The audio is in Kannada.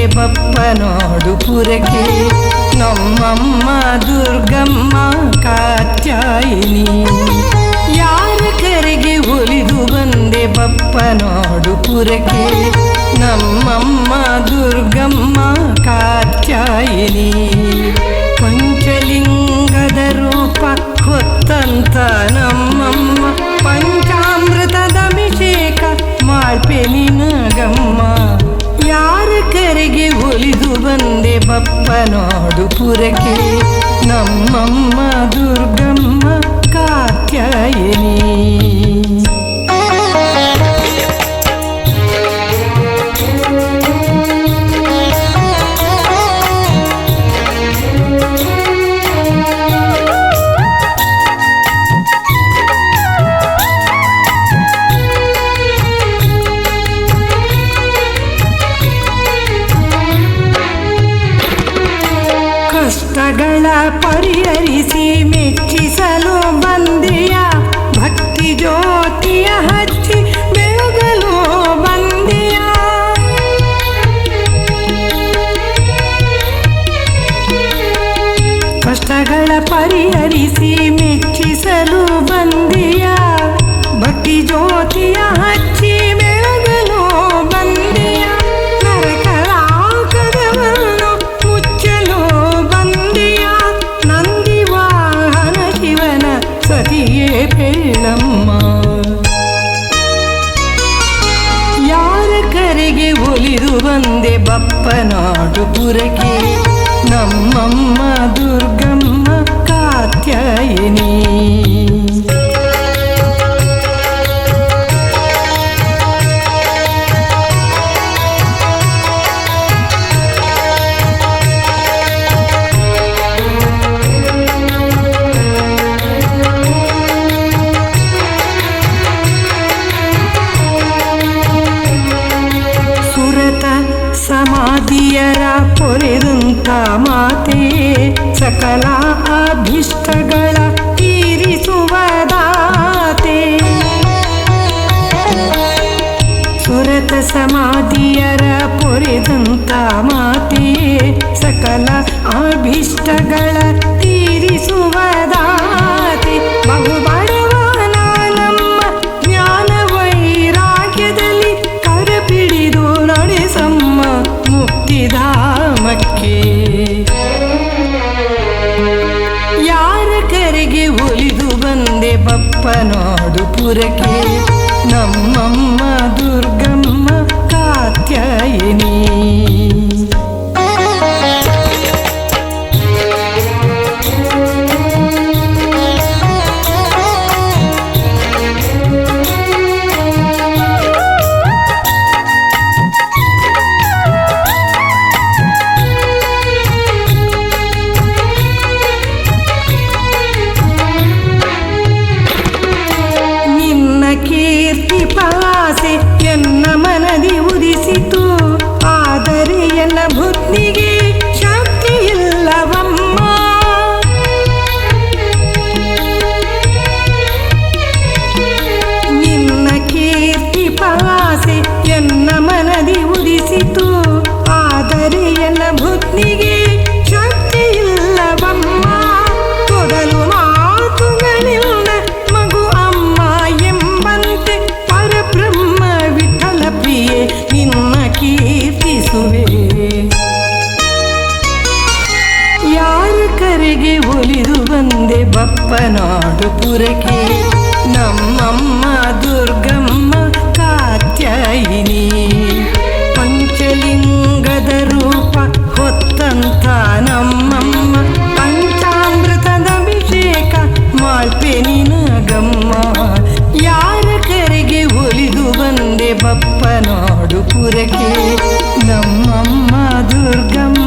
ಬಂದೆ ಬಪ್ಪನೋಡು ಪುರಕ್ಕೆ ನಮ್ಮಮ್ಮ ದುರ್ಗಮ್ಮ ಕಾತ್ಯಾಯಿನಿ. ಯಾರ ಕರೆಗೆ ಒಲಿದು ಬಂದೆ ಬಪ್ಪನೋಡು ಪುರಕ್ಕೆ ನಮ್ಮಮ್ಮ ದುರ್ಗಮ್ಮ ಕಾತ್ಯಾಯಿನಿ. ಪಂಚಲಿಂಗದ ರೂಪ ಹೊತ್ತಂತ ನಮ್ಮಮ್ಮ ಪಂಚಾಮೃತದ ಅಭಿಷೇಕ ಮಾಡ್ಪೆ ನಿನಗಮ್ಮ. ಯಾರ ಕರೆಗೆ ಒಲಿದು ಬಂದೆ ಬಪ್ಪನೋಡು ಪುರಕ್ಕೆ ನಮ್ಮಮ್ಮ ದುರ್ಗಮ್ಮ ಕಾತ್ಯಾಯಿನಿ. ಕಷ್ಟಗಳ ಪರಿಹರಿಸಿ ಮೆಚ್ಚಿಸಲು ಬಂದೆಯ ಭಕ್ತಿ ಜ್ಯೋತಿಯ ಹಚ್ಚಿ ಬೆಳಗಲು ಬಂದೆಯ. ಕಷ್ಟಗಳ ಪರಿಹರಿಸಿ ಮೆಚ್ಚಿಸಲು ಬಂದೆಯ ಭಕ್ತಿ ಜ್ಯೋತಿಯ ಹಚ್ಚಿ ಬೆಳಗಲು ಬಂದೆಯ. ನರಕರಾಕದವನ್ನು ಮುಚ್ಚಲು ಬಂದೆಯ ನಂದಿವಾಹನ ಶಿವನ ಸತಿಯೇ ಬೇಳಮ್ಮ. ಯಾರ ಕರೆಗೆ ಒಲಿದು ಬಂದೆ ಬಪ್ಪನಾಡು ಪುರಕ್ಕೆ ನಮ್ಮಮ್ಮ ದುರ್ಗಮ್ಮ ಕಾತ್ಯಾಯಿನಿ. ಸಮಾಧಿಯರ ಪೊರೆದಂತ ಮಾತೆ ಸಕಲ ಅಭಿಷ್ಟಗಳ ತೀರಿಸುವದಾತೆ. ಸುರತ ಸಮಾಧಿಯರ ಪೊರೆದಂತ ಮಾತೆ ಸಕಲ ಅಭಿಷ್ಟಗಳ ತೀರಿಸುವದಾತೆ. ಬಹುಬಡವ ನಮ್ಮ ಜ್ಞಾನ ವೈರಾಗ್ಯದಲ್ಲಿ ಕರಪಿಡಿದು ನಡೆಸಮ್ಮ ಮುಕ್ತಿಧಾಮಕ್ಕೆ. ಯಾರ ಕರೆಗೆ ಒಲಿದು ಬಂದೆ ಬಪ್ಪನೋಡು ಪುರಕ್ಕೆ ನಮ್ಮಮ್ಮ ದುರ್ಗಮ್ಮ ಕಾತ್ಯಾಯಿನಿ. ಕೀರ್ತಿ ಪಾಸೆ ಎನ್ನ ಮನದಿ ಉದಿಸಿತು, ಆದರೆ ಎನ್ನ ಬುದ್ಧಿಗೆ ಶಕ್ತಿ ಇಲ್ಲವಮ್ಮ. ನಿನ್ನ ಕೀರ್ತಿ ಪಾಸೆ ಎನ್ನ ಮನದಿ ಉದಿಸಿತು, ಆದರೆ ಎನ್ನ ಬುದ್ಧಿಗೆ ಶಕ್ತಿ ಇಲ್ಲವಮ್ಮ. ಕೊಡಲು ಮಾತುಗಳಿಲ್ಲ ಮಗು ಅಮ್ಮ ಎಂಬಂತೆ ಪರಬ್ರಹ್ಮ ವಿಠಲ ಪ್ರಿಯೆ ನಿನ್ನ ಕೀರ್ತಿಸುವೆ. ಯಾರ ಕರೆಗೆ ಒಲಿದು ಬಂದೆ ಬಪ್ಪನಾಡು ಪುರಕ್ಕೆ ನಮ್ಮಮ್ಮ ದುರ್ಗಮ್ಮ ಕಾತ್ಯಾಯಿನಿ. ಪಂಚಲಿಂಗದ ರೂಪ ಹೊತ್ತಂತ ನಮ್ಮಮ್ಮ ಪಂಚಾಮೃತದ ಅಭಿಷೇಕ ಮಾಡ್ಪೆ ನಿನಗಮ್ಮ. ಯಾರ ಕರೆಗೆ ಒಲಿದು ಬಂದೆ ಬಪ್ಪನಾಡು ಪುರಕ್ಕೆ ನಮ್ಮಮ್ಮ ದುರ್ಗಮ್ಮ